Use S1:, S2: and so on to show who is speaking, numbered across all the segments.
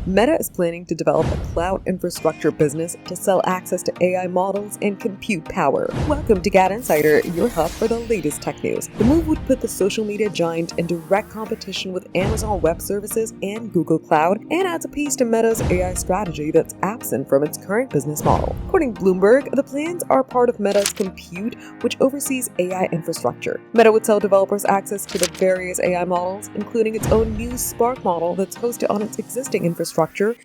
S1: Meta is planning to develop a cloud infrastructure business to sell access to AI models and compute power. Welcome to GadInsider, your hub for the latest tech news. The move would put the social media giant in direct competition with Amazon Web Services and Google Cloud, and adds a piece to Meta's AI strategy that's absent from its current business model. According to Bloomberg, the plans are part of Meta's Compute, which oversees AI infrastructure. Meta would sell developers access to the various AI models, including its own new Spark model that's hosted on its existing infrastructure,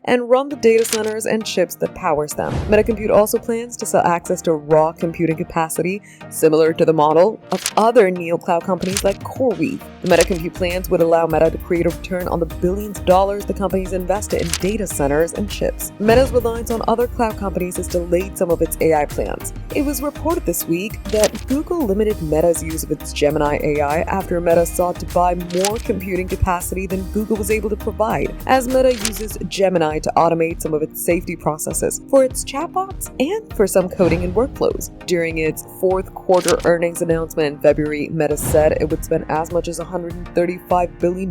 S1: and run the data centers and chips that powers them. Meta Compute also plans to sell access to raw computing capacity, similar to the model of other neo-cloud companies like CoreWeave. The Meta Compute plans would allow Meta to create a return on the billions of dollars the company's invested in data centers and chips. Meta's reliance on other cloud companies has delayed some of its AI plans. It was reported this week that Google limited Meta's use of its Gemini AI after Meta sought to buy more computing capacity than Google was able to provide, as Meta uses Gemini to automate some of its safety processes for its chatbots and for some coding and workflows. During its fourth quarter earnings announcement in February, Meta said it would spend as much as $135 billion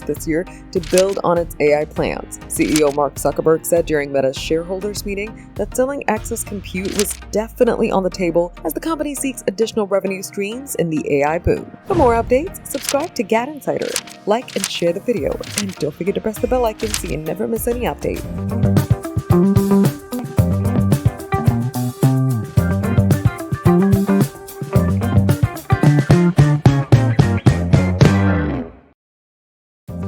S1: this year to build on its AI plans. CEO Mark Zuckerberg said during Meta's shareholders meeting that selling excess compute was definitely on the table as the company seeks additional revenue streams in the AI boom. For more updates, subscribe to GadInsider, like and share the video, and don't forget to press the bell icon so you never miss any update.